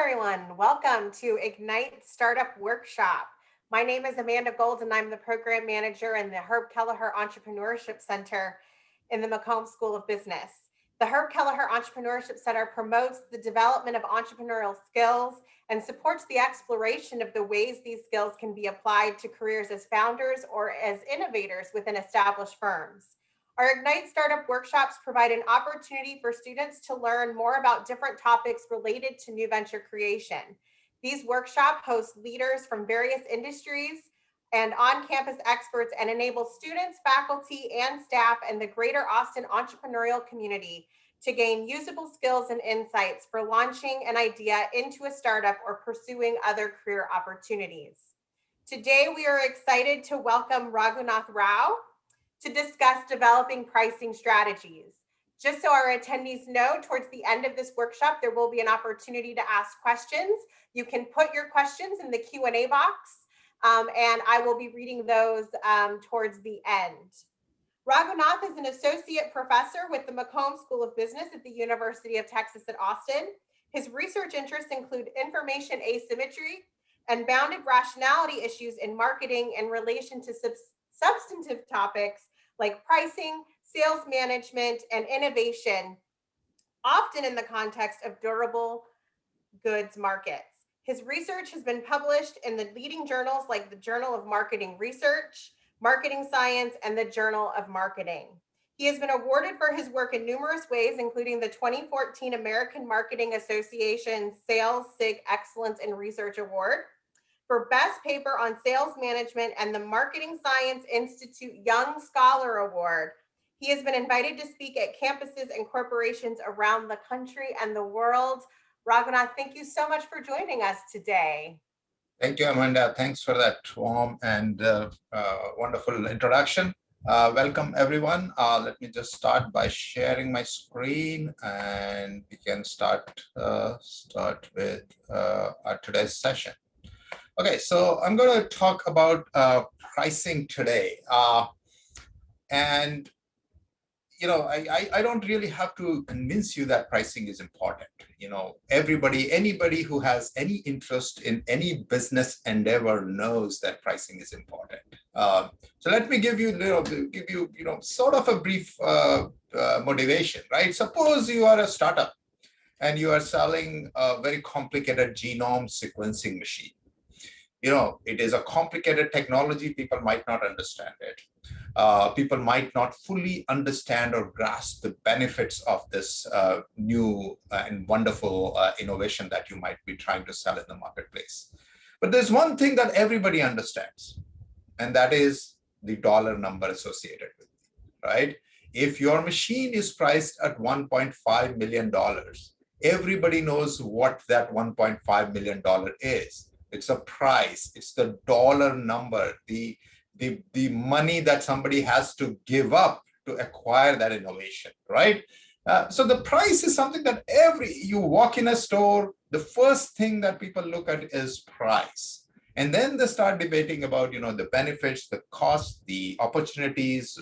everyone. Welcome to Ignite Startup Workshop. My name is Amanda Gold, and I'm the program manager in the Herb Kelleher Entrepreneurship Center in the McCombs School of Business. The Herb Kelleher Entrepreneurship Center promotes the development of entrepreneurial skills and supports the exploration of the ways these skills can be applied to careers as founders or as innovators within established firms. Our Ignite Startup workshops provide an opportunity for students to learn more about different topics related to new venture creation. These workshops host leaders from various industries and on-campus experts and enable students, faculty, and staff in the greater Austin entrepreneurial community to gain usable skills and insights for launching an idea into a startup or pursuing other career opportunities. Today, we are excited to welcome Raghunath Rao to discuss developing pricing strategies. Just so our attendees know, towards the end of this workshop, there will be an opportunity to ask questions. You can put your questions in the Q&A box, and I will be reading those towards the end. Raghunath is an associate professor with the McCombs School of Business at the University of Texas at Austin. His research interests include information asymmetry and bounded rationality issues in marketing in relation to substantive topics like pricing, sales management, and innovation, often in the context of durable goods markets. His research has been published in the leading journals like the Journal of Marketing Research, Marketing Science, and the Journal of Marketing. He has been awarded for his work in numerous ways, including the 2014 American Marketing Association Sales SIG Excellence in Research Award, for Best Paper on Sales Management, and the Marketing Science Institute Young Scholar Award. He has been invited to speak at campuses and corporations around the country and the world. Raghunath, thank you so much for joining us today. Thank you, Amanda. Thanks for that warm and wonderful introduction. Welcome, everyone. Let me just start by sharing my screen, and we can start with our today's session. Okay, so I'm going to talk about pricing today. And, you know, I don't really have to convince you that pricing is important. You know, anybody who has any interest in any business endeavor knows that pricing is important. So let me give you, sort of a brief motivation, right? Suppose you are a startup and you are selling a very complicated genome sequencing machine. You know, it is a complicated technology. People might not understand it. People might not fully understand or grasp the benefits of this new and wonderful innovation that you might be trying to sell in the marketplace. But there's one thing that everybody understands, and that is the dollar number associated with it, right? If your machine is priced at $1.5 million, everybody knows what that $1.5 million is. It's a price. It's the dollar number, the money that somebody has to give up to acquire that innovation, right? So the price is something that you walk in a store, the first thing that people look at is price. And then they start debating about, the benefits, the cost, the opportunities,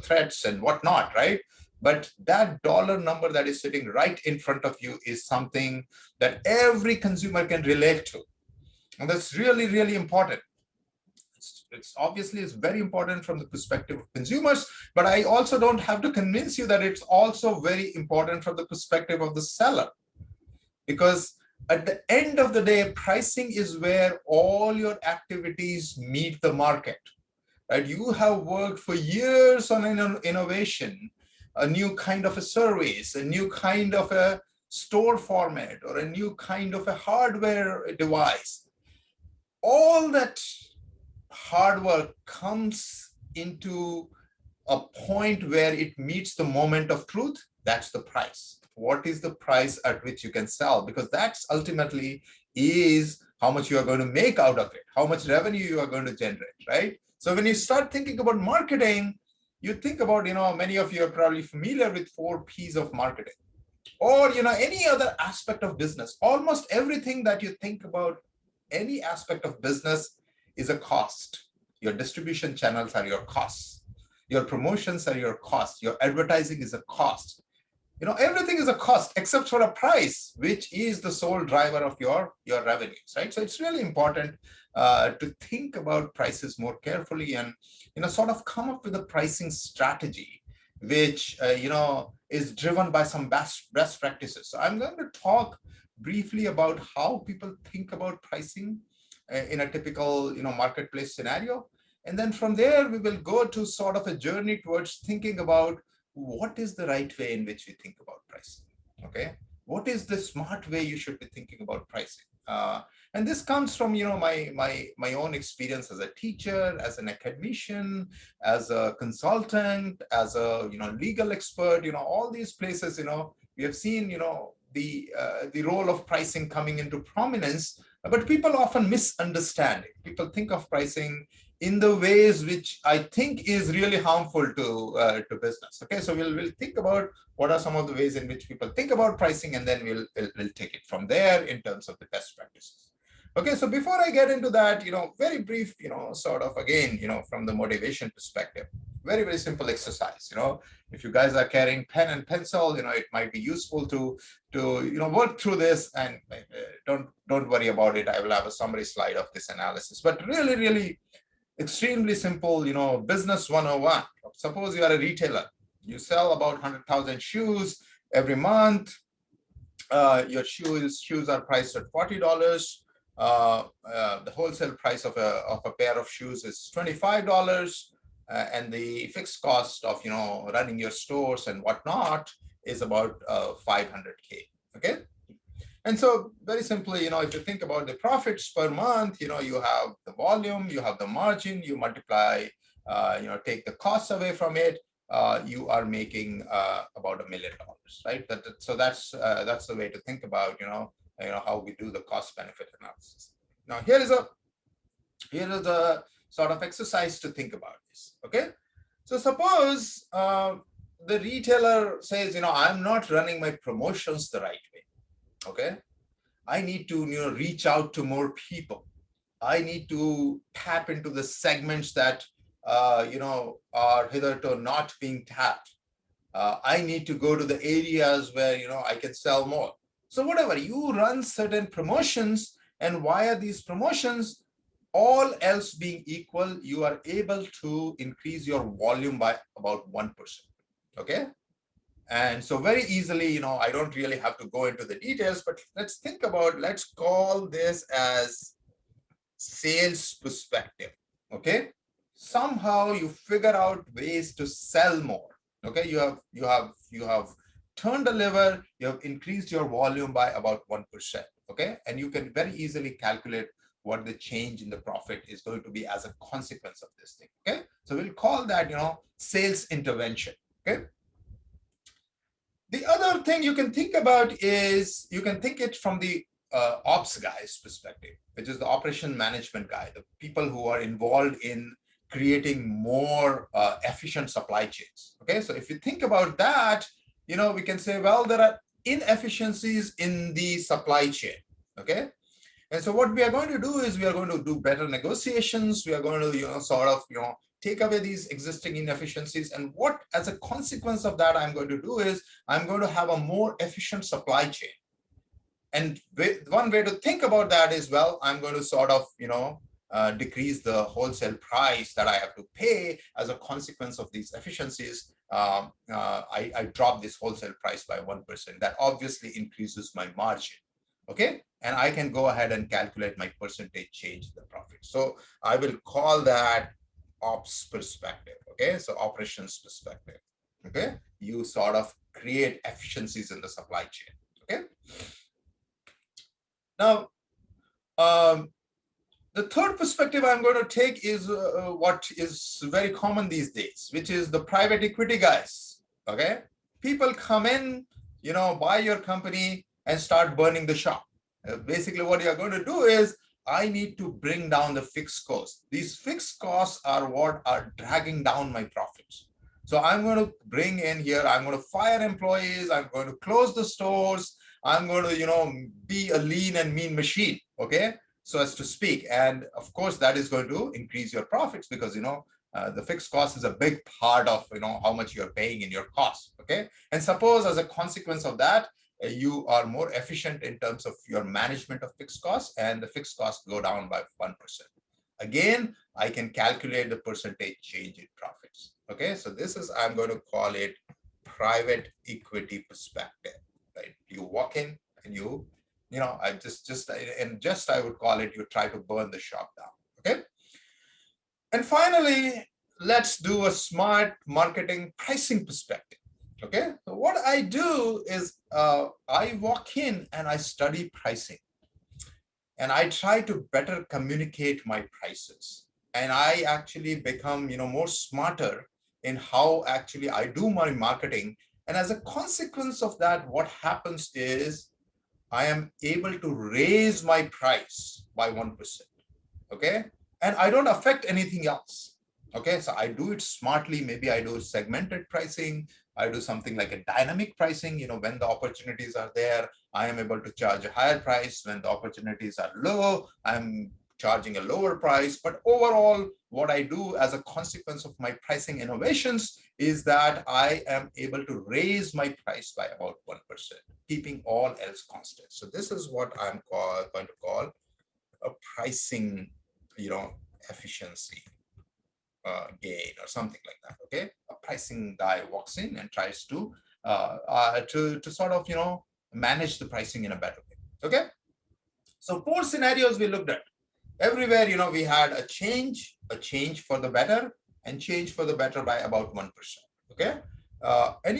threats and whatnot, right? But that dollar number that is sitting right in front of you is something that every consumer can relate to. And that's really, really important. It's obviously very important from the perspective of consumers, but I also don't have to convince you that it's also very important from the perspective of the seller. Because at the end of the day, pricing is where all your activities meet the market. Right? You have worked for years on an innovation, a new kind of a service, a new kind of a store format, or a new kind of a hardware device. All that hard work comes into a point where it meets the moment of truth. That's the price. What is the price at which you can sell? Because that's ultimately is how much you are going to make out of it, how much revenue you are going to generate, right? So when you start thinking about marketing, you think about, many of you are probably familiar with 4 P's of marketing, or, any other aspect of business. Almost everything that you think about, any aspect of business is a cost. Your distribution channels are your costs. Your promotions are your costs. Your advertising is a cost. everything is a cost except for a price, which is the sole driver of your revenues, right? So it's really important to think about prices more carefully and, sort of come up with a pricing strategy, which, is driven by some best practices. So I'm going to talk briefly about how people think about pricing in a typical, marketplace scenario. And then from there, we will go to sort of a journey towards thinking about what is the right way in which we think about pricing. Okay, what is the smart way you should be thinking about pricing? And this comes from, my own experience as a teacher, as an academician, as a consultant, as a, legal expert. All these places, we have seen, the role of pricing coming into prominence, but people often misunderstand it. People think of pricing in the ways which I think is really harmful to business. Okay, so we'll think about what are some of the ways in which people think about pricing, and then we'll take it from there in terms of the best practices. Okay, so before I get into that, very brief, sort of again, from the motivation perspective, very simple exercise. If you guys are carrying pen and pencil, it might be useful to work through this, and don't worry about it. I will have a summary slide of this analysis, but really extremely simple, business 101. Suppose you are a retailer, you sell about 100,000 shoes every month. Your shoes are priced at $40. The wholesale price of a pair of shoes is $25, and the fixed cost of running your stores and whatnot is about 500K. Okay. And so very simply, if you think about the profits per month, you have the volume, you have the margin, you multiply, take the costs away from it, you are making about $1 million, right? So that's the way to think about, how we do the cost benefit analysis. Now, here is a sort of exercise to think about this. Okay. So suppose the retailer says, I'm not running my promotions the right way. Okay, I need to reach out to more people. I need to tap into the segments that are hitherto not being tapped. I need to go to the areas where I can sell more. So whatever, you run certain promotions, and via these promotions, all else being equal, you are able to increase your volume by about 1%. Okay. And so very easily, I don't really have to go into the details, but let's call this as sales perspective. Okay. Somehow you figure out ways to sell more. Okay. You have turned a lever, you have increased your volume by about 1%. Okay. And you can very easily calculate what the change in the profit is going to be as a consequence of this thing. Okay. So we'll call that, sales intervention. Okay. The other thing you can think about is you can think it from the ops guy's perspective, which is the operation management guy, the people who are involved in creating more efficient supply chains. Okay, so if you think about that, we can say, well, there are inefficiencies in the supply chain. Okay, and so what we are going to do is we are going to do better negotiations. We are going to, take away these existing inefficiencies. And what, as a consequence of that, I'm going to do is I'm going to have a more efficient supply chain. And one way to think about that is, well, I'm going to sort of, decrease the wholesale price that I have to pay as a consequence of these efficiencies. I drop this wholesale price by 1%. That obviously increases my margin. Okay, and I can go ahead and calculate my percentage change in the profit. So I will call that ops perspective. Okay, so operations perspective. Okay, you sort of create efficiencies in the supply chain. Okay, now the third perspective I'm going to take is what is very common these days, which is the private equity guys. Okay, people come in, buy your company and start burning the shop. Basically, what you're going to do is, I need to bring down the fixed costs. These fixed costs are what are dragging down my profits. So I'm going to bring in here, I'm going to fire employees, I'm going to close the stores, I'm going to, be a lean and mean machine, okay, so as to speak. And of course, that is going to increase your profits because, The fixed cost is a big part of how much you're paying in your cost. Okay, and suppose as a consequence of that, you are more efficient in terms of your management of fixed costs, and the fixed costs go down by 1%. Again, I can calculate the percentage change in profits. Okay, so this is, I'm going to call it private equity perspective. Right, you walk in and I would call it, you try to burn the shop down. Okay, and finally, let's do a smart marketing pricing perspective. Okay, so what I do is I walk in and I study pricing, and I try to better communicate my prices, and I actually become more smarter in how actually I do my marketing. And as a consequence of that, what happens is I am able to raise my price by 1%. Okay, and I don't affect anything else. Okay, so I do it smartly. Maybe I do segmented pricing. I do something like a dynamic pricing. When the opportunities are there, I am able to charge a higher price. When the opportunities are low, I'm charging a lower price. But overall, what I do as a consequence of my pricing innovations is that I am able to raise my price by about 1%, keeping all else constant. So this is what I'm going to call a pricing, efficiency gain or something like that. Okay, a pricing guy walks in and tries to sort of manage the pricing in a better way. Okay, so 4 scenarios we looked at. Everywhere we had a change for the better, and change for the better by about 1%. Okay, and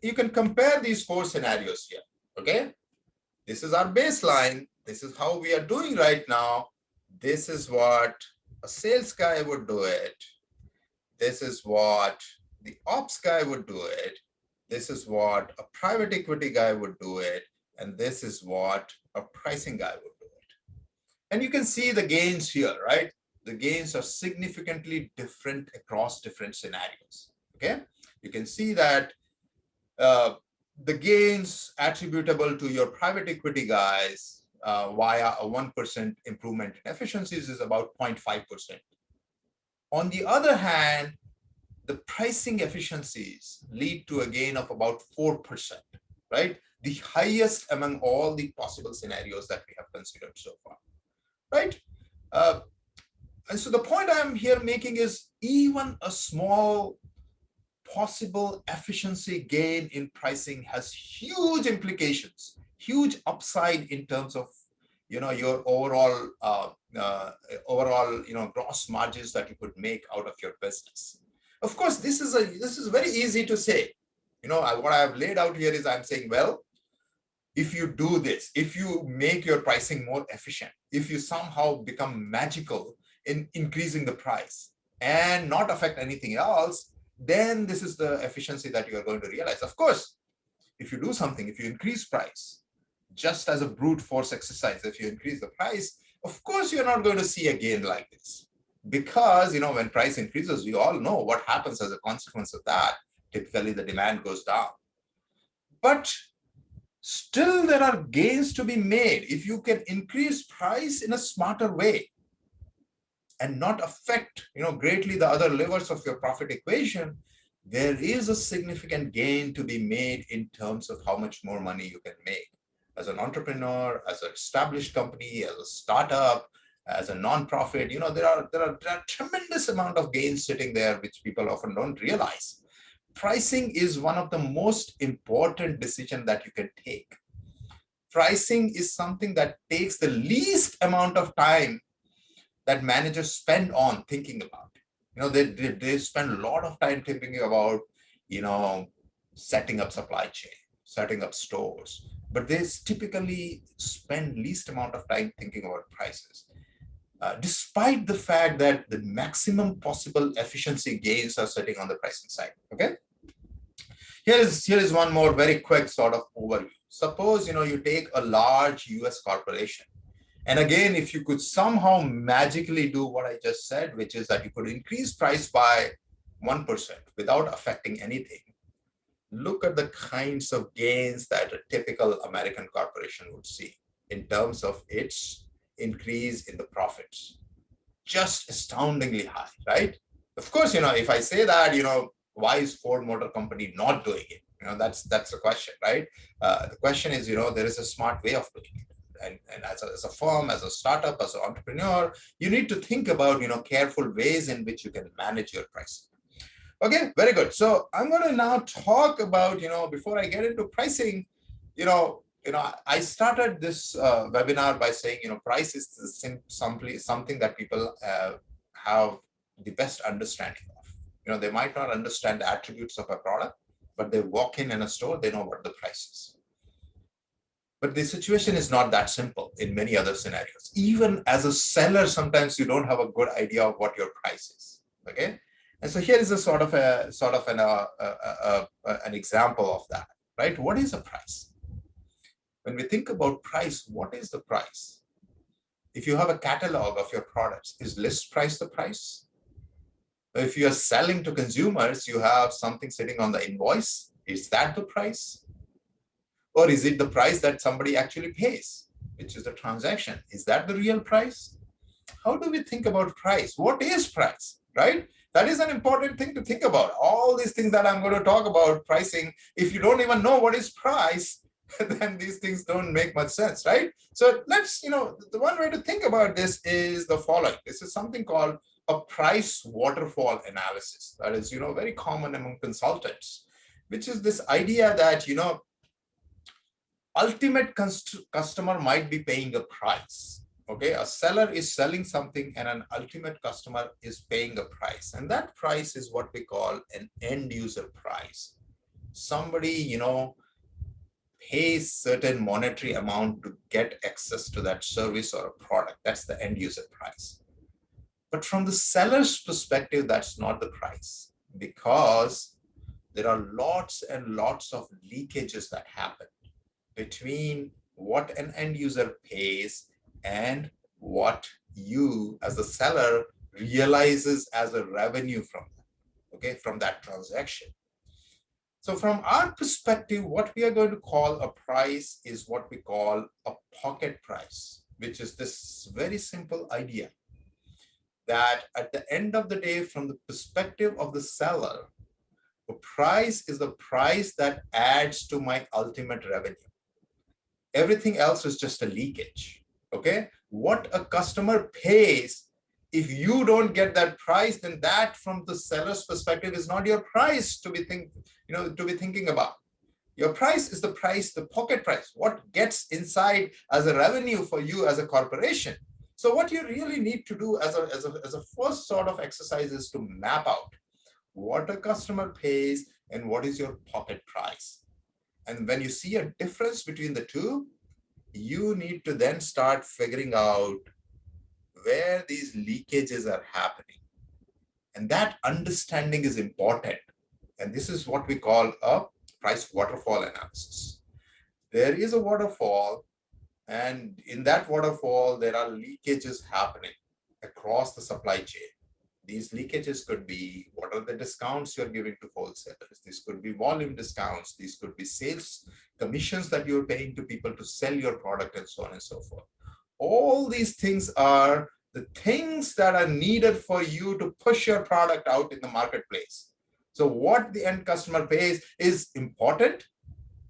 you can compare these 4 scenarios here. Okay, this is our baseline. This is how we are doing right now. This is what a sales guy would do it. This is what the ops guy would do it. This is what a private equity guy would do it. And this is what a pricing guy would do it. And you can see the gains here, right? The gains are significantly different across different scenarios. Okay, you can see that the gains attributable to your private equity guys via a 1% improvement in efficiencies is about 0.5%. On the other hand, the pricing efficiencies lead to a gain of about 4%, right? The highest among all the possible scenarios that we have considered so far, right? And so the point I'm here making is even a small possible efficiency gain in pricing has huge implications, huge upside in terms of your overall gross margins that you could make out of your business. Of course, this is very easy to say. What I have laid out here is I'm saying, well, if you do this, if you make your pricing more efficient, if you somehow become magical in increasing the price and not affect anything else, then this is the efficiency that you are going to realize. Of course, if you do something, if you increase price, just as a brute force exercise, if you increase the price, of course, you're not going to see a gain like this. Because, when price increases, we all know what happens as a consequence of that. Typically, the demand goes down. But still, there are gains to be made if you can increase price in a smarter way and not affect greatly the other levers of your profit equation. There is a significant gain to be made in terms of how much more money you can make as an entrepreneur, as an established company, as a startup, as a nonprofit. There are tremendous amount of gains sitting there which people often don't realize. Pricing is one of the most important decisions that you can take. Pricing is something that takes the least amount of time that managers spend on thinking about. They spend a lot of time thinking about, setting up supply chain, setting up stores, but they typically spend least amount of time thinking about prices, despite the fact that the maximum possible efficiency gains are sitting on the pricing side. Okay. Here is one more very quick sort of overview. Suppose, you take a large US corporation. And again, if you could somehow magically do what I just said, which is that you could increase price by 1% without affecting anything, look at the kinds of gains that a typical American corporation would see in terms of its increase in the profits. Just astoundingly high, right? Of course, if I say that, why is Ford Motor Company not doing it? That's the question, right? The question is, there is a smart way of doing it. And as a firm, as a startup, as an entrepreneur, you need to think about, careful ways in which you can manage your pricing. Okay, very good. So I'm going to now talk about, before I get into pricing, I started this webinar by saying, price is simply something that people have the best understanding of. They might not understand the attributes of a product, but they walk in a store, they know what the price is. But the situation is not that simple in many other scenarios. Even as a seller, sometimes you don't have a good idea of what your price is. Okay, and so here is an example of that. Right? What is a price? When we think about price, what is the price? If you have a catalog of your products, is list price the price? If you are selling to consumers, you have something sitting on the invoice. Is that the price? Or is it the price that somebody actually pays, which is the transaction? Is that the real price? How do we think about price? What is price, right? That is an important thing to think about. All these things that I'm going to talk about pricing, if you don't even know what is price, then these things don't make much sense, right? So let's, the one way to think about this is the following. This is something called a price waterfall analysis. That is, very common among consultants, which is this idea that, ultimate customer might be paying a price. Okay, a seller is selling something and an ultimate customer is paying a price. And that price is what we call an end user price. Somebody, pays certain monetary amount to get access to that service or a product. That's the end user price. But from the seller's perspective, that's not the price, because there are lots and lots of leakages that happen between what an end user pays and what you as a seller realizes as a revenue from that, okay, from that transaction. So from our perspective, what we are going to call a price is what we call a pocket price, which is this very simple idea that at the end of the day, from the perspective of the seller, the price is the price that adds to my ultimate revenue. Everything else is just a leakage. Okay, what a customer pays, if you don't get that price, then that from the seller's perspective is not your price to be thinking about. Your price is the price, the pocket price, what gets inside as a revenue for you as a corporation. So what you really need to do as a first sort of exercise is to map out what a customer pays and what is your pocket price. And when you see a difference between the two, you need to then start figuring out where these leakages are happening. And that understanding is important. And this is what we call a price waterfall analysis. There is a waterfall, and in that waterfall, there are leakages happening across the supply chain. These leakages could be, what are the discounts you're giving to wholesalers? This could be volume discounts. These could be sales commissions that you're paying to people to sell your product, and so on and so forth. All these things are the things that are needed for you to push your product out in the marketplace. So what the end customer pays is important,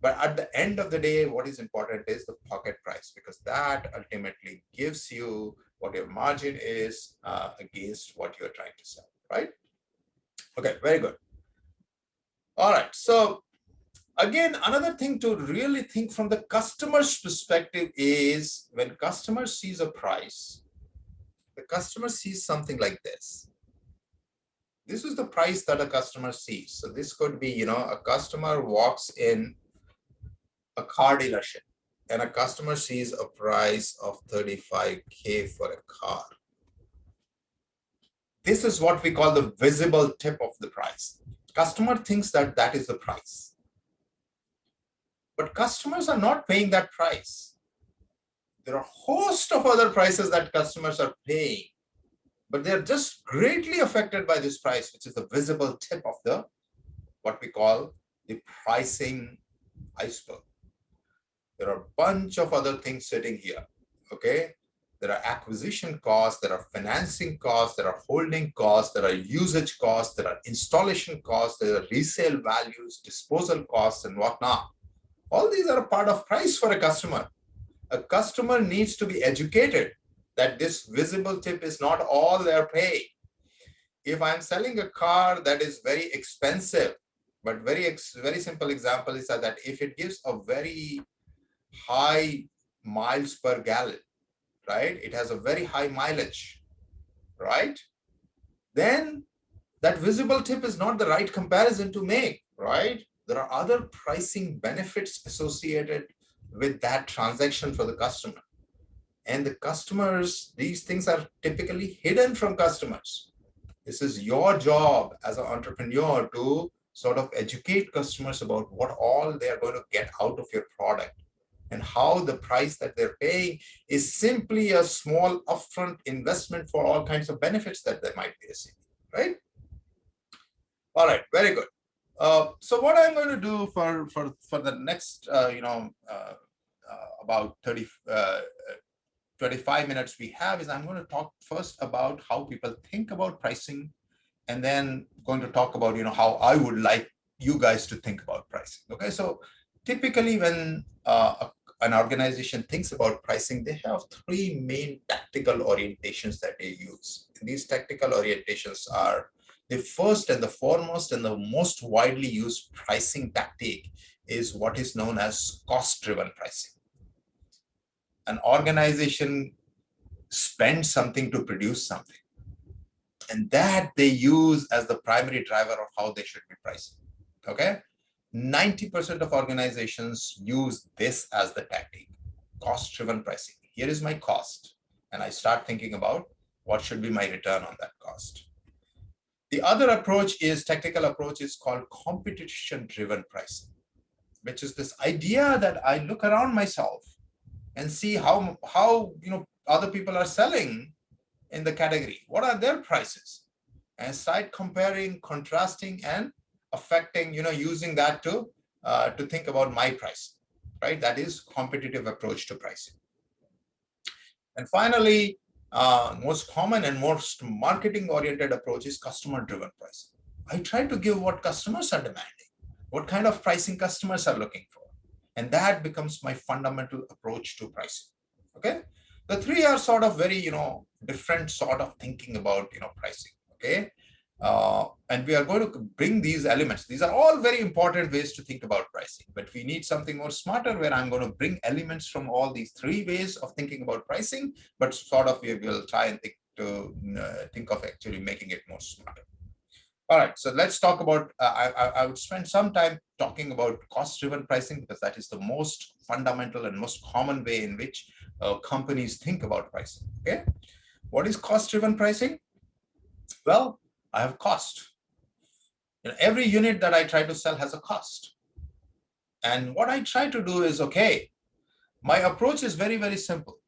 but at the end of the day, what is important is the pocket price, because that ultimately gives you what your margin is against what you're trying to sell, right? Okay, very good. All right, so again, another thing to really think from the customer's perspective is when customer sees a price, the customer sees something like this. This is the price that a customer sees. So this could be, a customer walks in a car dealership and a customer sees a price of 35K for a car. This is what we call the visible tip of the price. Customer thinks that that is the price. But customers are not paying that price. There are a host of other prices that customers are paying, but they're just greatly affected by this price, which is the visible tip of the, what we call the pricing iceberg. There are a bunch of other things sitting here, okay? there are acquisition costs, there are financing costs, there are holding costs, there are usage costs, there are installation costs, there are resale values, disposal costs, and whatnot. All these are a part of price for a customer. A customer needs to be educated that this visible tip is not all they're paying. If I'm selling a car that is very expensive, but very simple example is that if it gives a very high miles per gallon, right? It has a very high mileage, right? Then that visible tip is not the right comparison to make, right? There are other pricing benefits associated with that transaction for the customer. And the customers, these things are typically hidden from customers. This is your job as an entrepreneur to sort of educate customers about what all they are going to get out of your product and how the price that they're paying is simply a small upfront investment for all kinds of benefits that they might be receiving, right? All right, very good. So what I'm going to do for the next, about 25 minutes we have is I'm going to talk first about how people think about pricing, and then going to talk about, how I would like you guys to think about pricing. Okay, so typically when an organization thinks about pricing, they have three main tactical orientations that they use. And these tactical orientations are the first and the foremost and the most widely used pricing tactic is what is known as cost-driven pricing. An organization spends something to produce something, and that they use as the primary driver of how they should be pricing. Okay, 90% of organizations use this as the tactic, cost-driven pricing. Here is my cost, and I start thinking about what should be my return on that cost. The other approach is, tactical approach is called competition-driven pricing, which is this idea that I look around myself and see how other people are selling in the category. What are their prices? And start comparing, contrasting, and affecting, using that to think about my price, right? That is competitive approach to pricing. And finally, most common and most marketing-oriented approach is customer-driven pricing. I try to give what customers are demanding, what kind of pricing customers are looking for. And that becomes my fundamental approach to pricing, okay? The three are sort of very, different sort of thinking about, pricing, okay? And we are going to bring these elements. These are all very important ways to think about pricing, but we need something more smarter where I'm going to bring elements from all these three ways of thinking about pricing, but sort of we will try and think of actually making it more smarter. All right, so let's talk about, I would spend some time talking about cost-driven pricing because that is the most fundamental and most common way in which companies think about pricing, okay? What is cost-driven pricing? Well, I have cost. Every unit that I try to sell has a cost. And what I try to do is, okay, my approach is very, very simple.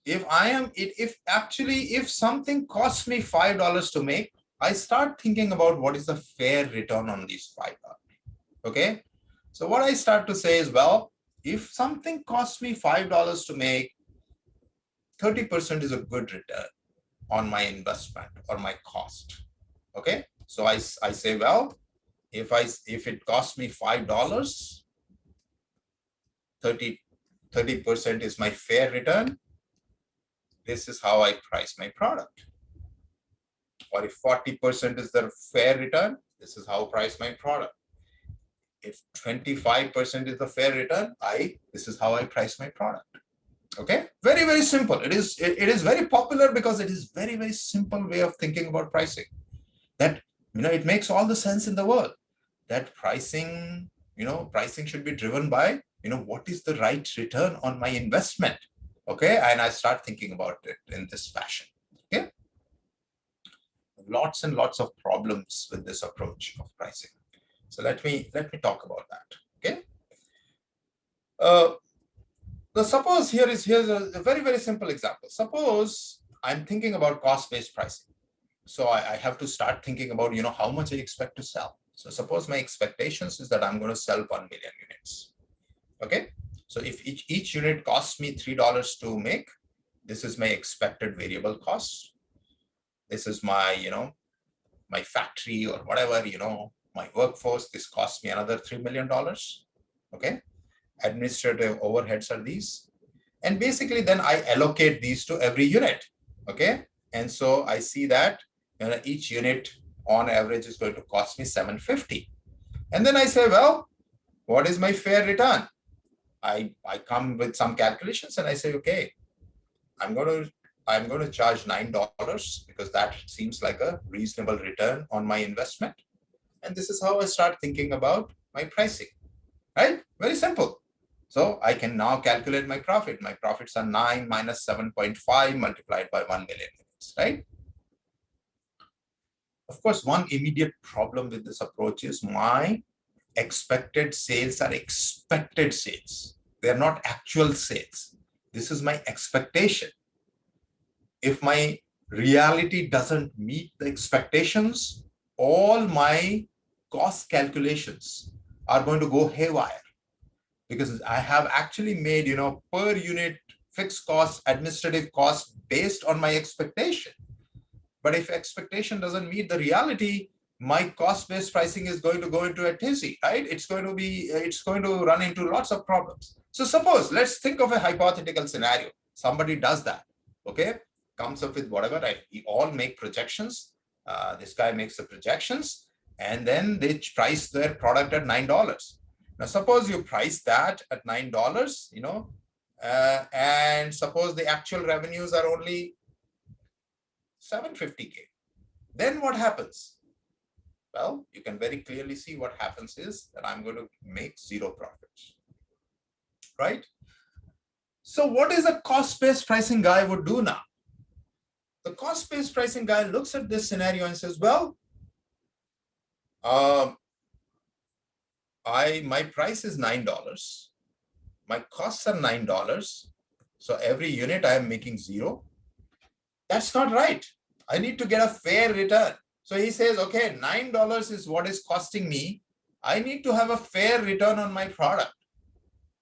If something costs me $5 to make, I start thinking about what is the fair return on these $5. Okay. So what I start to say is, well, if something costs me $5 to make, 30% is a good return on my investment or my cost. Okay. So I say, well, if it costs me $5, 30% is my fair return. This is how I price my product. Or if 40% is the fair return, this is how I price my product. If 25% is the fair return, this is how I price my product. Okay, very, very simple. It is very popular because it is very, very simple way of thinking about pricing. That, it makes all the sense in the world. That pricing should be driven by, what is the right return on my investment. Okay, and I start thinking about it in this fashion. Okay. Lots and lots of problems with this approach of pricing. So let me talk about that. Okay. Suppose here's a very, very simple example. Suppose I'm thinking about cost-based pricing. So I have to start thinking about, how much I expect to sell. So suppose my expectations is that I'm going to sell 1 million units. Okay. So if each unit costs me $3 to make, This is my expected variable cost. This is my, my factory or whatever, my workforce. This costs me another $3 million. Okay. Administrative overheads are these. And basically then I allocate these to every unit. Okay. And so I see that each unit on average is going to cost me $750. And then I say, well, what is my fair return? I come with some calculations and I say, okay, I'm going to charge $9 because that seems like a reasonable return on my investment. And this is how I start thinking about my pricing, right? Very simple. So I can now calculate my profit. My profits are 9 minus 7.5 multiplied by 1 million units, right? Of course, one immediate problem with this approach is my expected sales are expected sales. They're not actual sales. This is my expectation. If my reality doesn't meet the expectations, all my cost calculations are going to go haywire because I have actually made, per unit fixed costs, administrative costs based on my expectation. But if expectation doesn't meet the reality, my cost-based pricing is going to go into a tizzy, right? It's going to run into lots of problems. So suppose, let's think of a hypothetical scenario. Somebody does that, okay? Comes up with whatever, right? We all make projections. This guy makes the projections and then they price their product at $9. Now, suppose you price that at $9, and suppose the actual revenues are only $750K. Then what happens? Well, you can very clearly see what happens is that I'm going to make zero profits, right? So what is a cost-based pricing guy would do now? The cost-based pricing guy looks at this scenario and says, well, my price is $9. My costs are $9. So every unit I am making zero. That's not right. I need to get a fair return. So he says, okay, $9 is what is costing me. I need to have a fair return on my product.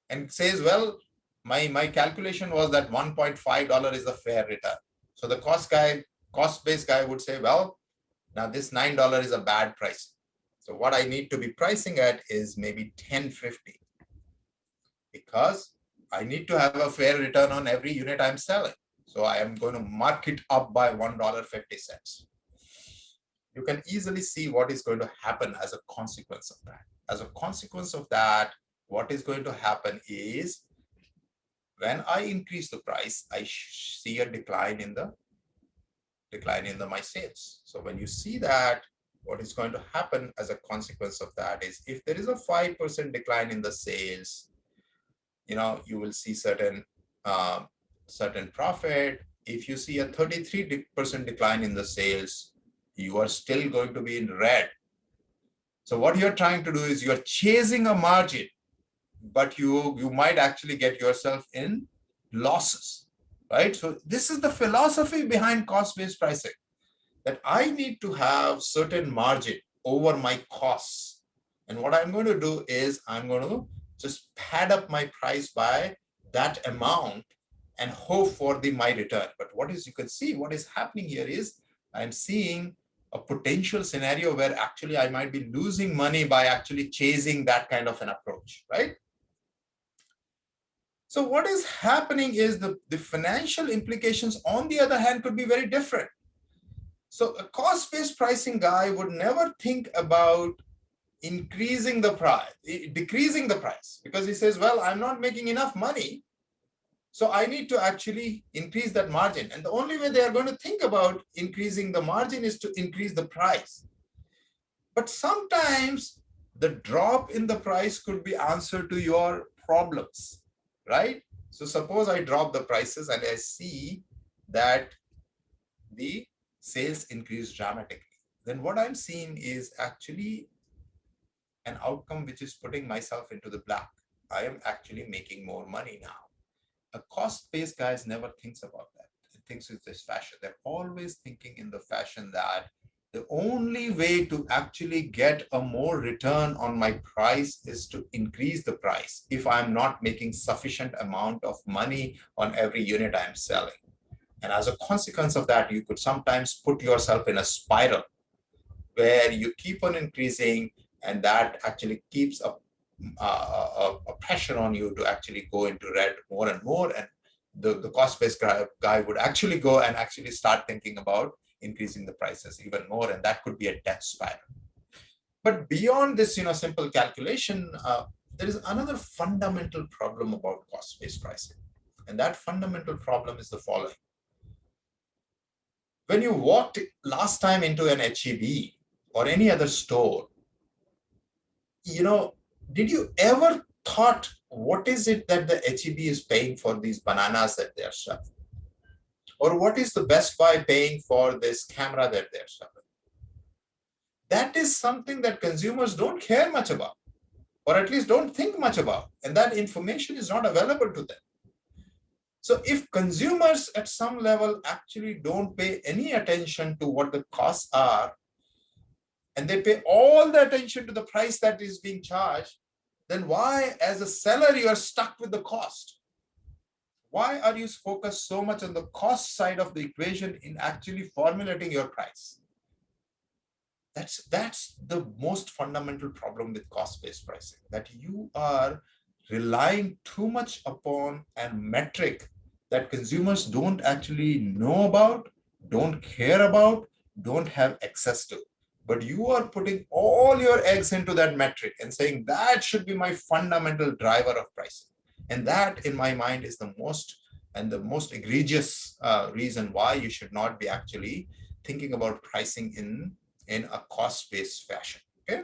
And says, well, my calculation was that $1.5 is a fair return. So the cost-based guy would say, well, now this $9 is a bad price. So what I need to be pricing at is maybe $10.50 because I need to have a fair return on every unit I'm selling. So I am going to mark it up by $1.50. You can easily see what is going to happen as a consequence of that. As a consequence of that, what is going to happen is when I increase the price, I see a decline in my sales. So when you see that, what is going to happen as a consequence of that is if there is a 5% decline in the sales, you will see certain profit. If you see a 33% decline in the sales, you are still going to be in red. So what you're trying to do is you're chasing a margin, but you might actually get yourself in losses, right? So this is the philosophy behind cost-based pricing, that I need to have certain margin over my costs. And what I'm going to do is I'm going to just pad up my price by that amount and hope for my return. But you can see what is happening here is I'm seeing a potential scenario where actually I might be losing money by actually chasing that kind of an approach, right? So what is happening is the financial implications, on the other hand, could be very different. So a cost-based pricing guy would never think about increasing the price, decreasing the price, because he says, well, I'm not making enough money, so I need to actually increase that margin. And the only way they are going to think about increasing the margin is to increase the price. But sometimes the drop in the price could be answer to your problems, right? So suppose I drop the prices and I see that the sales increase dramatically. Then what I'm seeing is actually an outcome which is putting myself into the black. I am actually making more money now. A cost-based guy never thinks about that. He thinks it's this fashion. They're always thinking in the fashion that the only way to actually get a more return on my price is to increase the price if I'm not making sufficient amount of money on every unit I'm selling. And as a consequence of that, you could sometimes put yourself in a spiral where you keep on increasing, and that actually keeps a pressure on you to actually go into red more and more. And the cost-based guy would actually go and actually start thinking about increasing the prices even more, and that could be a death spiral. But beyond this, simple calculation, there is another fundamental problem about cost-based pricing. And that fundamental problem is the following. When you walked last time into an HEB or any other store, did you ever thought, what is it that the HEB is paying for these bananas that they are selling? Or what is the Best Buy paying for this camera that they're selling? That is something that consumers don't care much about, or at least don't think much about. And that information is not available to them. So if consumers at some level actually don't pay any attention to what the costs are, and they pay all the attention to the price that is being charged, then why, as a seller, you are stuck with the cost? Why are you focused so much on the cost side of the equation in actually formulating your price? That's the most fundamental problem with cost-based pricing, that you are relying too much upon a metric that consumers don't actually know about, don't care about, don't have access to. But you are putting all your eggs into that metric and saying that should be my fundamental driver of pricing. And that, in my mind, is the most egregious reason why you should not be actually thinking about pricing in a cost-based fashion. Okay.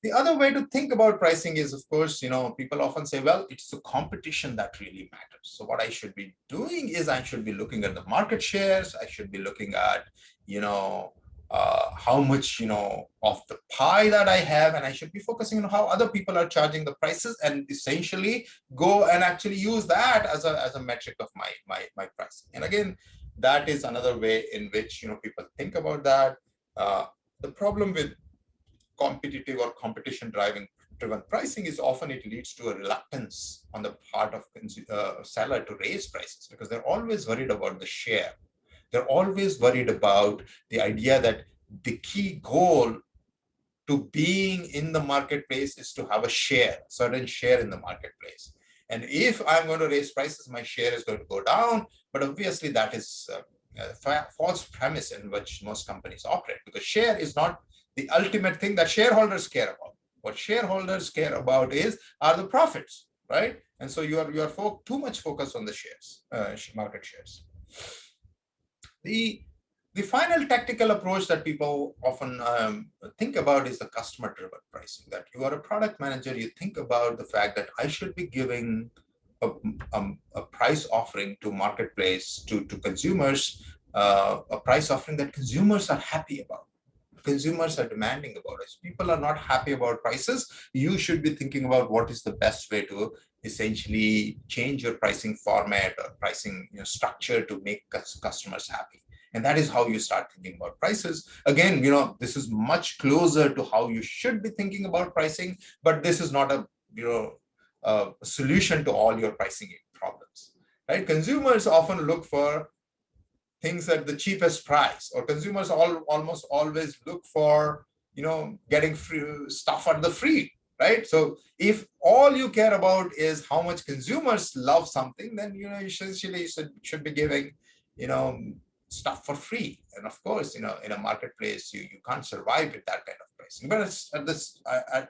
The other way to think about pricing is, of course, people often say, well, it's the competition that really matters. So what I should be doing is I should be looking at the market shares. I should be looking at, how much, of the pie that I have, and I should be focusing on how other people are charging the prices, and essentially go and actually use that as a metric of my pricing. And again, that is another way in which, people think about that. The problem with competitive or competition driven pricing is often it leads to a reluctance on the part of seller to raise prices, because they're always worried about the share. They're always worried about the idea that the key goal to being in the marketplace is to have a certain share in the marketplace. And if I'm going to raise prices, my share is going to go down. But obviously that is a false premise in which most companies operate, because share is not the ultimate thing that shareholders care about. What shareholders care about are the profits, right? And so you are too much focused on the shares, market shares. The final tactical approach that people often think about is the customer-driven pricing. That you are a product manager, you think about the fact that I should be giving a price offering to marketplace, to consumers, a price offering that consumers are happy about. Consumers are demanding about it. People are not happy about prices. You should be thinking about what is the best way to essentially change your pricing format or pricing structure to make customers happy. And that is how you start thinking about prices. Again, this is much closer to how you should be thinking about pricing, but this is not a solution to all your pricing problems, right? Consumers often look for things at the cheapest price, or consumers almost always look for, getting free stuff at the free, right? So if all you care about is how much consumers love something, then, essentially you should be giving, stuff for free. And of course, in a marketplace, you can't survive with that kind of pricing. But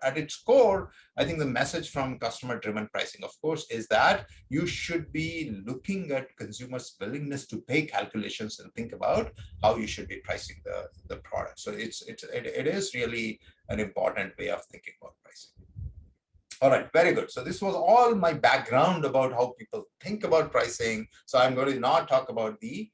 at its core, I think the message from customer-driven pricing, of course, is that you should be looking at consumers' willingness to pay calculations and think about how you should be pricing the product. So it is really an important way of thinking about pricing. All right, very good. So this was all my background about how people think about pricing. So I'm going to now talk about the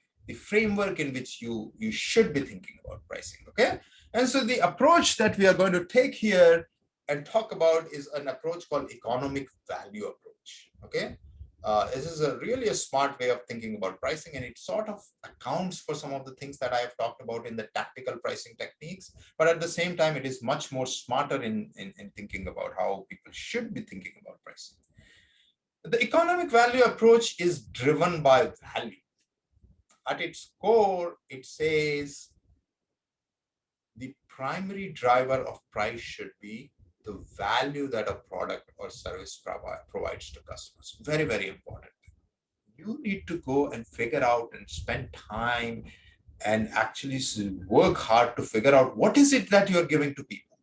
framework in which you should be thinking about pricing. Okay. And so the approach that we are going to take here and talk about is an approach called economic value approach. Okay. This is really a smart way of thinking about pricing, and it sort of accounts for some of the things that I have talked about in the tactical pricing techniques. But at the same time, it is much more smarter in thinking about how people should be thinking about pricing. The economic value approach is driven by value. at its core, it says the primary driver of price should be the value that a product or service provides to customers. Very, very important. You need to go and figure out and spend time and actually work hard to figure out what is it that you're giving to people.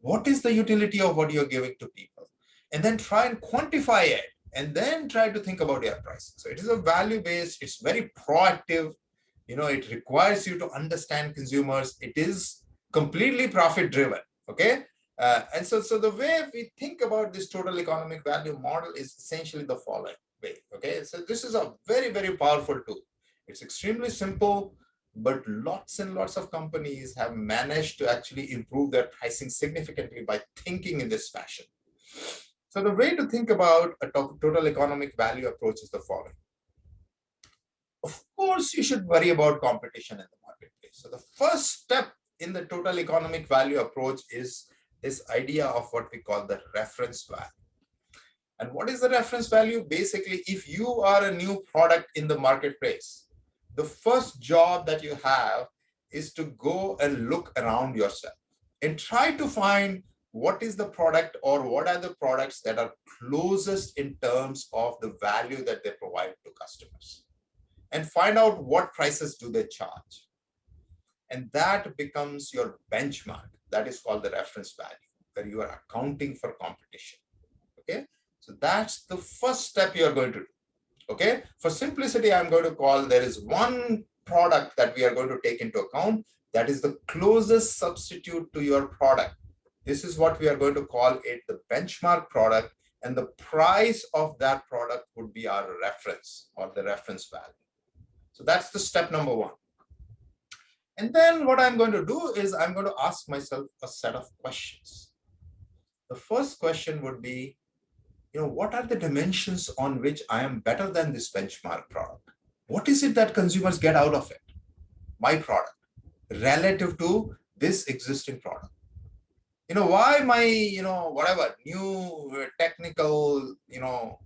What is the utility of what you're giving to people? And then try and quantify it, and then try to think about your pricing. So it is a value-based, it's very proactive. It requires you to understand consumers. It is completely profit-driven, okay? And so the way we think about this total economic value model is essentially the following way, okay? So this is a very, very powerful tool. It's extremely simple, but lots and lots of companies have managed to actually improve their pricing significantly by thinking in this fashion. So the way to think about a total economic value approach is the following. Of course, you should worry about competition in the marketplace. So the first step in the total economic value approach is this idea of what we call the reference value. And what is the reference value? Basically, if you are a new product in the marketplace, the first job that you have is to go and look around yourself and try to find what is the product or what are the products that are closest in terms of the value that they provide to customers, and find out what prices do they charge. And that becomes your benchmark. That is called the reference value, where you are accounting for competition. Okay, so that's the first step you are going to do. Okay, for simplicity, I'm going to call there is one product that we are going to take into account that is the closest substitute to your product. This is what we are going to call it the benchmark product, and the price of that product would be our reference or the reference value. So that's the step number one. And then what I'm going to do is I'm going to ask myself a set of questions. The first question would be, what are the dimensions on which I am better than this benchmark product? What is it that consumers get out of it, my product, relative to this existing product? Why my, whatever new technical,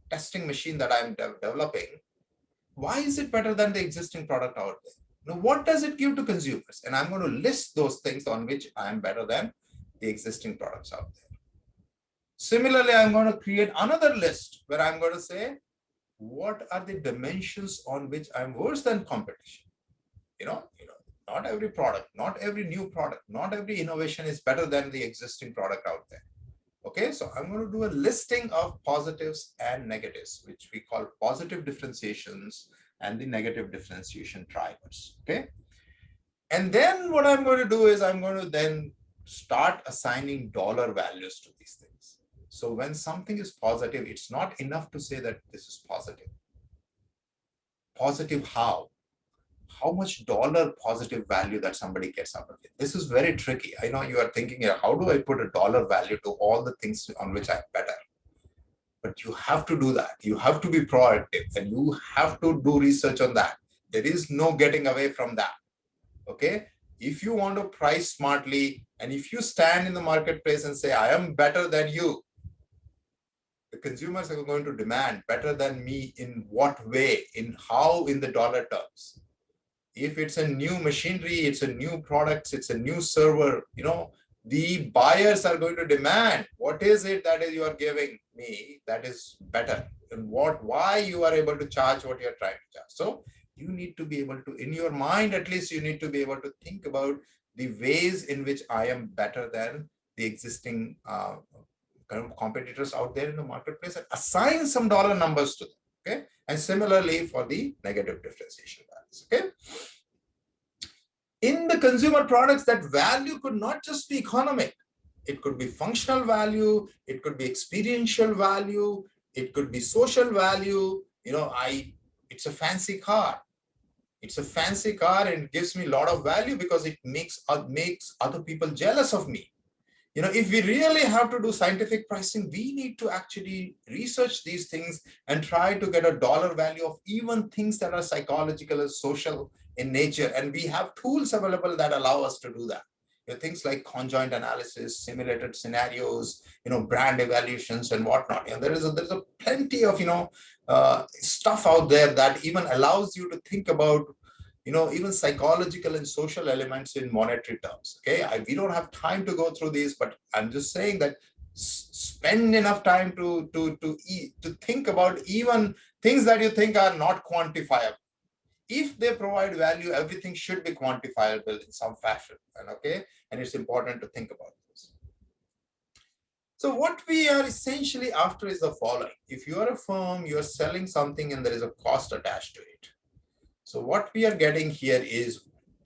testing machine that I'm developing, why is it better than the existing product out there? What does it give to consumers? And I'm going to list those things on which I am better than the existing products out there. Similarly, I'm going to create another list where I'm going to say, what are the dimensions on which I'm worse than competition? Not every product, not every new product, not every innovation is better than the existing product out there. Okay, so I'm going to do a listing of positives and negatives, which we call positive differentiations and the negative differentiation drivers. Okay, and then what I'm going to do is I'm going to then start assigning dollar values to these things. So when something is positive, it's not enough to say that this is positive. Positive how? How much dollar positive value that somebody gets out of it? This is very tricky. I know you are thinking, how do I put a dollar value to all the things on which I'm better? But you have to do that. You have to be proactive and you have to do research on that. There is no getting away from that. Okay. If you want to price smartly, and if you stand in the marketplace and say, I am better than you, the consumers are going to demand better than me in what way, in how, in the dollar terms. If it's a new machinery, it's a new product, it's a new server, the buyers are going to demand, what is it that you are giving me that is better, and why you are able to charge what you're trying to charge. So you need to be able to, in your mind at least, you need to be able to think about the ways in which I am better than the existing competitors out there in the marketplace, and assign some dollar numbers to them. Okay, and similarly for the negative differentiation values. Okay, in the consumer products, that value could not just be economic. It could be functional value, it could be experiential value, it could be social value. It's a fancy car. It's a fancy car and it gives me a lot of value because it makes other people jealous of me. If we really have to do scientific pricing, we need to actually research these things and try to get a dollar value of even things that are psychological and social in nature. And we have tools available that allow us to do that. Things like conjoint analysis, simulated scenarios, brand evaluations and whatnot. And there's a plenty of, stuff out there that even allows you to think about even psychological and social elements in monetary terms. Okay, we don't have time to go through these, but I'm just saying that spend enough time to think about even things that you think are not quantifiable. If they provide value, everything should be quantifiable in some fashion. And it's important to think about this. So what we are essentially after is the following. If you are a firm, you are selling something and there is a cost attached to it. So what we are getting here is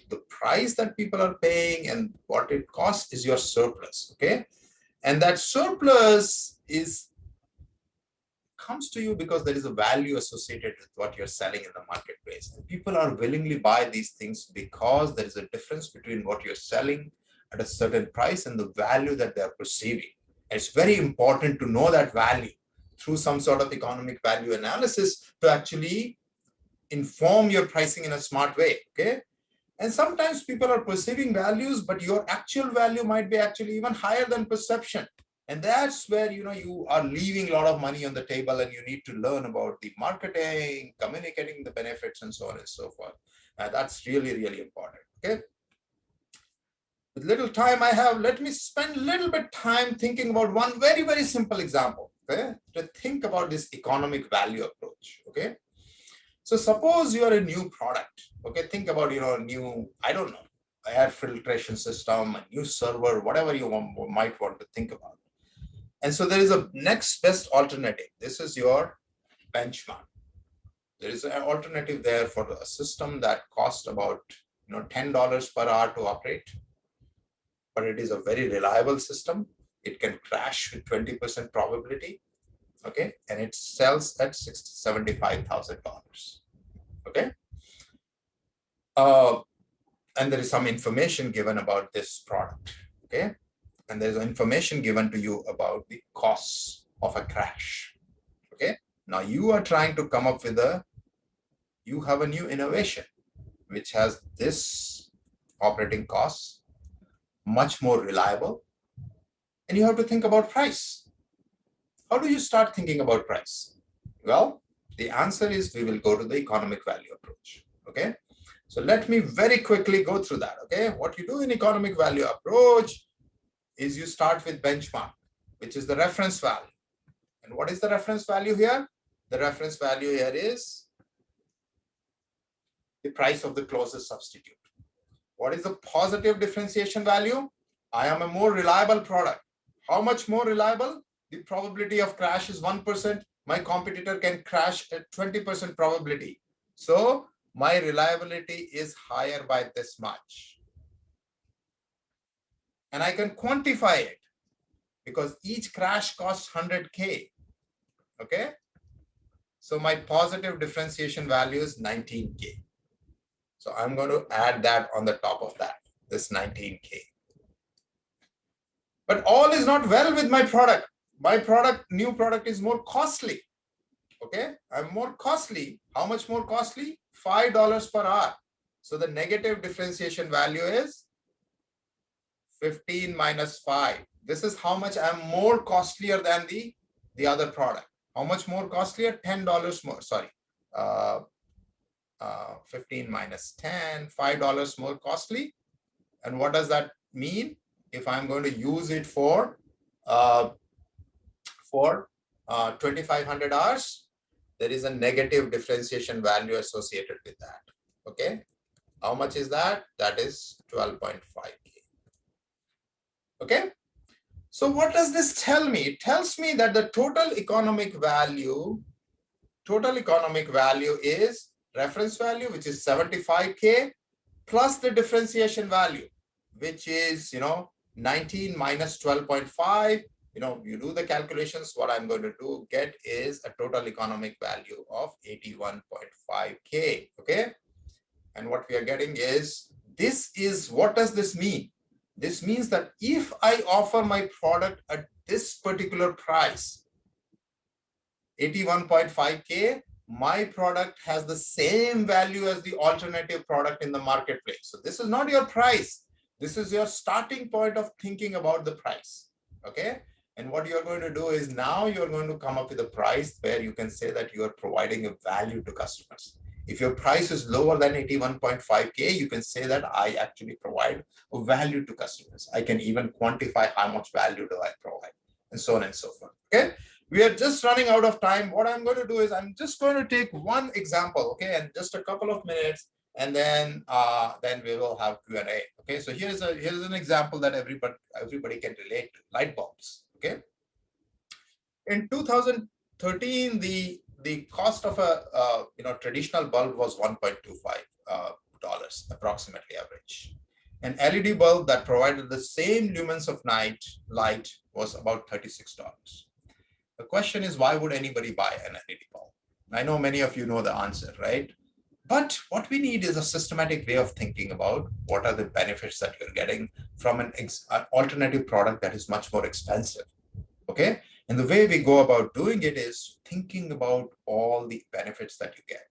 the price that people are paying, and what it costs is your surplus. Okay. And that surplus comes to you because there is a value associated with what you're selling in the marketplace. And people are willingly buy these things because there is a difference between what you're selling at a certain price and the value that they're perceiving. And it's very important to know that value through some sort of economic value analysis to actually inform your pricing in a smart way. Okay. And sometimes people are perceiving values, but your actual value might be actually even higher than perception. And that's where, you are leaving a lot of money on the table, and you need to learn about the marketing, communicating the benefits, and so on and so forth. That's really, really important. Okay. With little time I have, let me spend a little bit time thinking about one very, very simple example. Okay. To think about this economic value approach. Okay. So suppose you are a new product. Okay. Think about, a new, I don't know, air filtration system, a new server, whatever you might want to think about. And so there is a next best alternative. This is your benchmark. There is an alternative there for a system that costs about $10 per hour to operate, but it is a very reliable system. It can crash with 20% probability. Okay, and it sells at $75,000. Okay, and there is some information given about this product. Okay. And there's information given to you about the costs of a crash. Okay. Now you are trying to come up with you have a new innovation, which has this operating costs, much more reliable, and you have to think about price. How do you start thinking about price? Well, the answer is we will go to the economic value approach. Okay. So let me very quickly go through that. Okay. What you do in economic value approach is you start with benchmark, which is the reference value. And what is the reference value here? The reference value here is the price of the closest substitute. What is the positive differentiation value? I am a more reliable product. How much more reliable? The probability of crash is 1%. My competitor can crash at 20% probability. So my reliability is higher by this much. And I can quantify it because each crash costs 100K. Okay. So my positive differentiation value is 19K. So I'm going to add that on the top of that, this 19K. But all is not well with my product. My new product is more costly. Okay. I'm more costly. How much more costly? $5 per hour. So the negative differentiation value is 15 minus 5. This is how much I'm more costlier than the other product. How much more costlier? $10 more. Sorry. 15 minus 10, $5 more costly. And what does that mean? If I'm going to use it for 2,500 hours, there is a negative differentiation value associated with that. Okay. How much is that? That is 12.5K. Okay. So what does this tell me? It tells me that the total economic value is reference value, which is 75K, plus the differentiation value, which is 19 minus 12.5. You do the calculations. What I'm going to get is a total economic value of 81.5K. Okay. And what we are getting is, what does this mean? This means that if I offer my product at this particular price, 81.5K, my product has the same value as the alternative product in the marketplace. So this is not your price. This is your starting point of thinking about the price. Okay. And what you're going to do is now you're going to come up with a price where you can say that you are providing a value to customers. If your price is lower than 81.5K, you can say that I actually provide a value to customers. I can even quantify how much value do I provide, and so on and so forth. Okay. We are just running out of time. What I'm going to do is I'm just going to take one example, okay, and just a couple of minutes, and then we will have Q&A. Okay, so here's an example that everybody can relate to: light bulbs. Okay, in 2013, the cost of a traditional bulb was $1.25 approximately average. An LED bulb that provided the same lumens of night light was about $36. The question is, why would anybody buy an LED bulb? I know many of you know the answer, right? But what we need is a systematic way of thinking about what are the benefits that you're getting from an alternative product that is much more expensive. Okay. And the way we go about doing it is thinking about all the benefits that you get.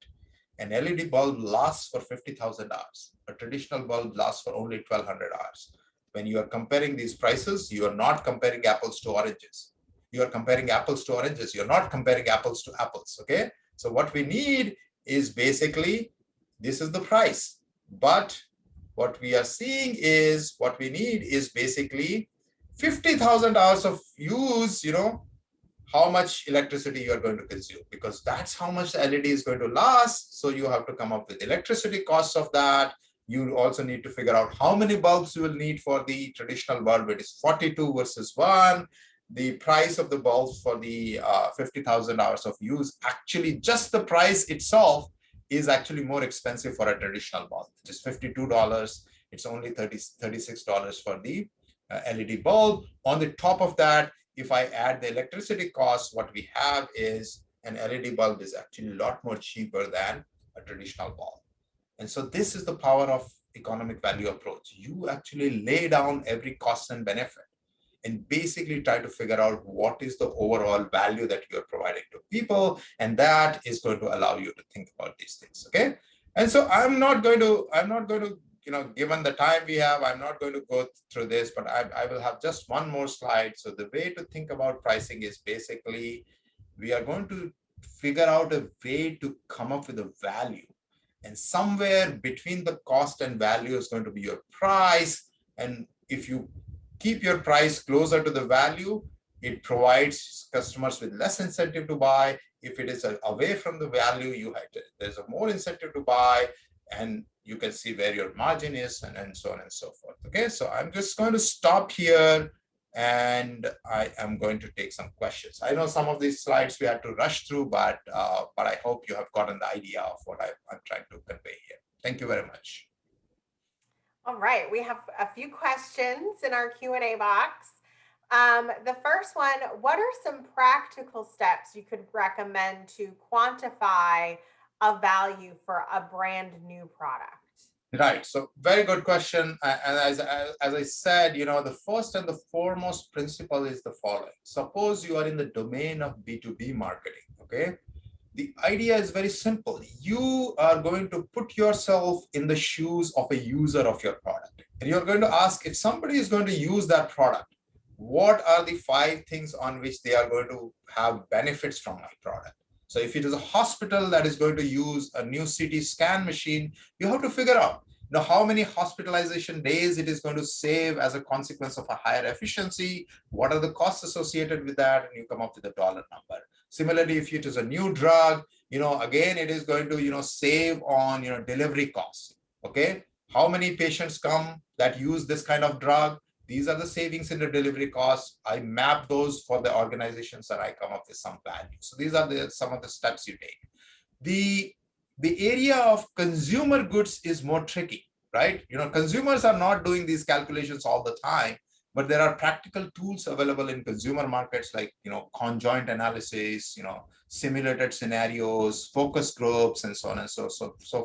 An LED bulb lasts for 50,000 hours. A traditional bulb lasts for only 1,200 hours. When you are comparing these prices, you are not comparing apples to oranges. You are comparing apples to oranges. You're not comparing apples to apples. Okay. So what we need is basically, this is the price. But what we are seeing is, what we need is basically 50,000 hours of use, how much electricity you are going to consume, because that's how much the LED is going to last. So you have to come up with electricity costs of that. You also need to figure out how many bulbs you will need for the traditional bulb. It is 42 versus 1. The price of the bulbs for the 50,000 hours of use, actually just the price itself is actually more expensive for a traditional bulb, which is $52. It's only $36 for the LED bulb. On the top of that, if I add the electricity costs, what we have is an LED bulb is actually a lot more cheaper than a traditional bulb. And so this is the power of economic value approach. You actually lay down every cost and benefit and basically try to figure out what is the overall value that you're providing to people. And that is going to allow you to think about these things. Okay. And so I'm not going to, given the time we have, I'm not going to go through this, but I will have just one more slide. So the way to think about pricing is basically, we are going to figure out a way to come up with a value. And somewhere between the cost and value is going to be your price. And if you keep your price closer to the value, it provides customers with less incentive to buy. If it is away from the value, there's a more incentive to buy, and you can see where your margin is, and so on and so forth. Okay, so I'm just going to stop here, and I am going to take some questions. I know some of these slides we had to rush through, but I hope you have gotten the idea of what I'm trying to convey here. Thank you very much. All right, we have a few questions in our Q&A box. The first one, what are some practical steps you could recommend to quantify a value for a brand new product? Right. So very good question. And as I said, the first and the foremost principle is the following. Suppose you are in the domain of B2B marketing. Okay. The idea is very simple. You are going to put yourself in the shoes of a user of your product. And you're going to ask, if somebody is going to use that product, what are the 5 things on which they are going to have benefits from my product? So if it is a hospital that is going to use a new CT scan machine, you have to figure out how many hospitalization days it is going to save as a consequence of a higher efficiency. What are the costs associated with that? And you come up with a dollar number. Similarly, if it is a new drug, again, it is going to, save on, delivery costs. Okay. How many patients come that use this kind of drug? These are the savings in the delivery costs. I map those for the organizations and I come up with some value. So these are some of the steps you take. The area of consumer goods is more tricky, right? Consumers are not doing these calculations all the time, but there are practical tools available in consumer markets like, conjoint analysis, simulated scenarios, focus groups, and so on and so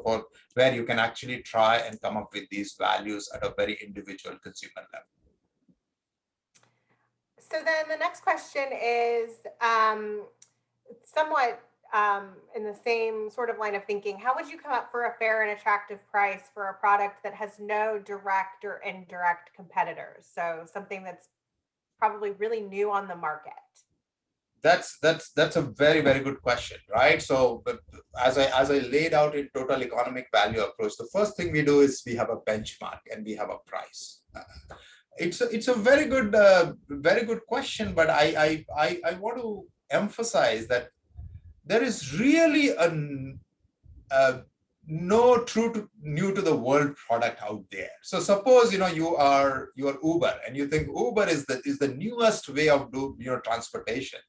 forth, where you can actually try and come up with these values at a very individual consumer level. So then the next question is somewhat in the same sort of line of thinking. How would you come up for a fair and attractive price for a product that has no direct or indirect competitors? So something that's probably really new on the market. That's a very, very good question, right? So, but as I laid out in total economic value approach, the first thing we do is we have a benchmark and we have a price. It's a very good question, but I want to emphasize that there is really a no true to new to the world product out there. So suppose you are Uber and you think Uber is the newest way of transportation.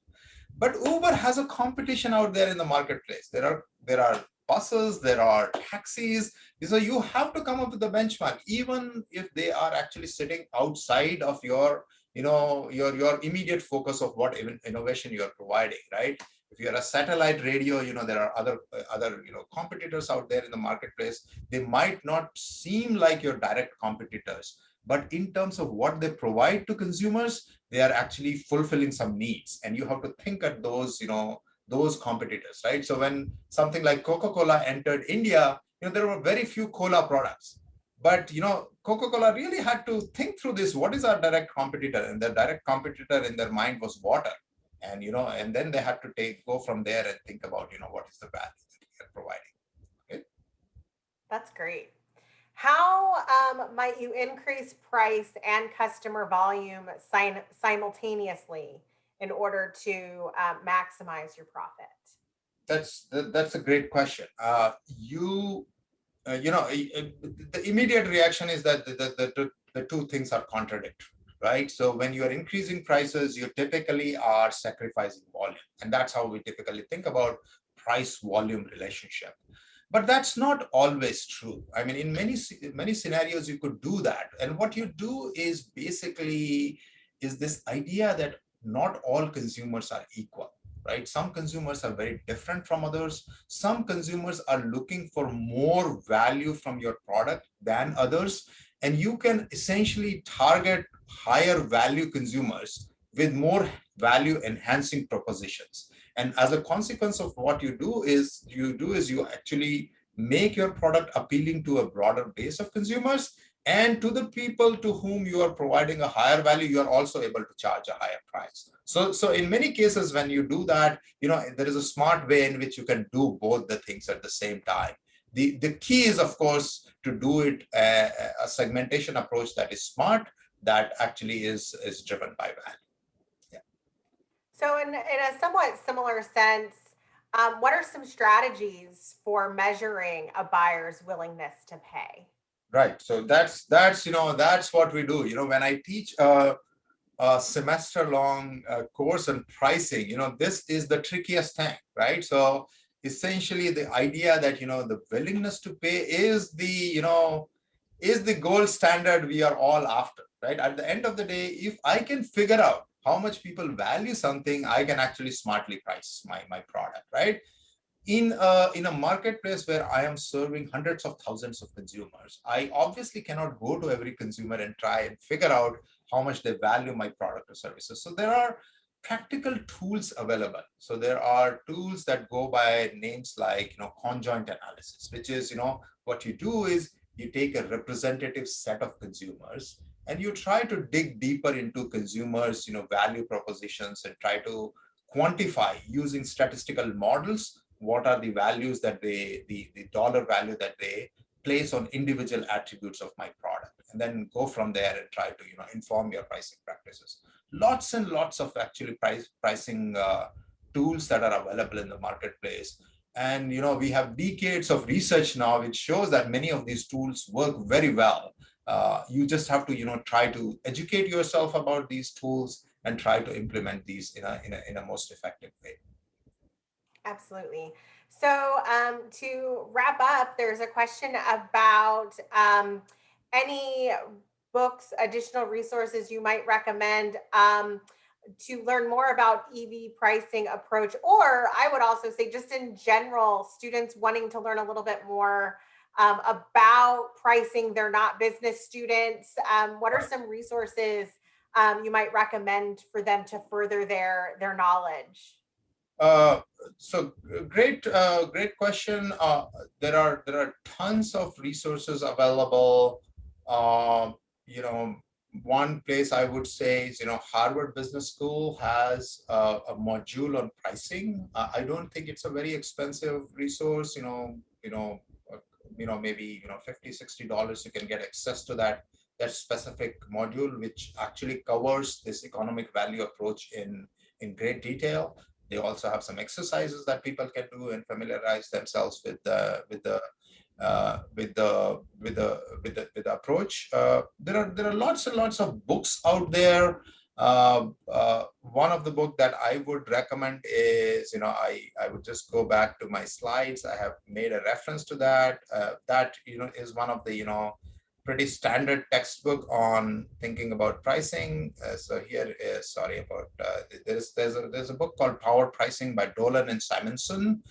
But Uber has a competition out there in the marketplace. There are buses, there are taxis. So you have to come up with a benchmark, even if they are actually sitting outside of your immediate focus of what even innovation you are providing, right? If you're a satellite radio, there are other competitors out there in the marketplace. They might not seem like your direct competitors, but in terms of what they provide to consumers, they are actually fulfilling some needs, and you have to think at those competitors, right? So when something like Coca-Cola entered India, there were very few cola products, but Coca-Cola really had to think through this: what is our direct competitor? And the direct competitor in their mind was water. And then they had to go from there and think about what is the value that we are providing. Okay? That's great. How might you increase price and customer volume simultaneously in order to maximize your profit? That's a great question. The immediate reaction is that the two things are contradictory, right? So when you are increasing prices, you typically are sacrificing volume, and that's how we typically think about price volume relationship. But that's not always true. I mean, in many scenarios, you could do that. And what you do is basically is this idea that not all consumers are equal, right? Some consumers are very different from others. Some consumers are looking for more value from your product than others. And you can essentially target higher value consumers with more value enhancing propositions. And as a consequence of what you do is you actually make your product appealing to a broader base of consumers, and to the people to whom you are providing a higher value, you are also able to charge a higher price. So in many cases, when you do that, there is a smart way in which you can do both the things at the same time. The key is, of course, to do it a segmentation approach that is smart, that actually is driven by value. So, in a somewhat similar sense, what are some strategies for measuring a buyer's willingness to pay? Right. So that's what we do. When I teach a semester-long course on pricing, this is the trickiest thing, right? So essentially, the idea that the willingness to pay is the gold standard we are all after, right? At the end of the day, if I can figure out how much people value something, I can actually smartly price my product, right? In a marketplace where I am serving hundreds of thousands of consumers, I obviously cannot go to every consumer and try and figure out how much they value my product or services. So there are practical tools available. So there are tools that go by names like conjoint analysis, which is what you do is you take a representative set of consumers and you try to dig deeper into consumers value propositions and try to quantify using statistical models what are the values that the dollar value that they place on individual attributes of my product, and then go from there and try to inform your pricing practices. Lots and lots of actually pricing tools that are available in the marketplace. And we have decades of research now which shows that many of these tools work very well. You just have to try to educate yourself about these tools and try to implement these in a most effective way. Absolutely. So, to wrap up, there's a question about any books, additional resources you might recommend to learn more about EV pricing approach, or I would also say, just in general, students wanting to learn a little bit more about pricing. They're not business students. What are some resources you might recommend for them to further their knowledge? Uh, so great question. There are tons of resources available. You know, one place I would say is, Harvard Business School has a module on pricing. I don't think it's a very expensive resource, maybe, $50, $60, you can get access to that specific module, which actually covers this economic value approach in great detail. They also have some exercises that people can do and familiarize themselves with the approach. There are lots and lots of books out there. One of the book that I would recommend is, I would just go back to my slides. I have made a reference to that. That is one of the pretty standard textbook on thinking about pricing. So here is, sorry about there's a book called Power Pricing by Dolan and Simonson.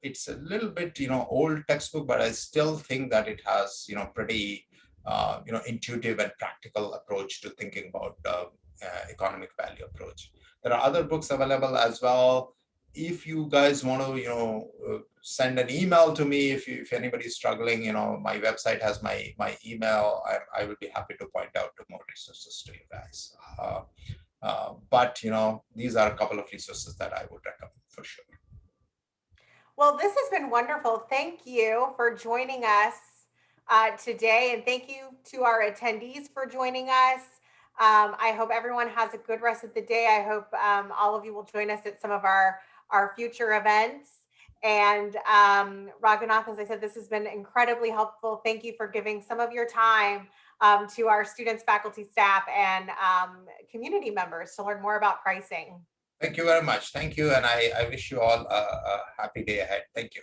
It's a little bit old textbook, but I still think that it has pretty intuitive and practical approach to thinking about economic value approach. There are other books available as well. If you guys want to send an email to me, if anybody's struggling, my website has my email. I will be happy to point out to more resources to you guys. But these are a couple of resources that I would recommend for sure. Well, this has been wonderful. Thank you for joining us today. And thank you to our attendees for joining us. I hope everyone has a good rest of the day. I hope all of you will join us at some of our future events. And Raghunath, as I said, this has been incredibly helpful. Thank you for giving some of your time to our students, faculty, staff, and community members to learn more about pricing. Thank you very much. Thank you. And I wish you all a happy day ahead. Thank you.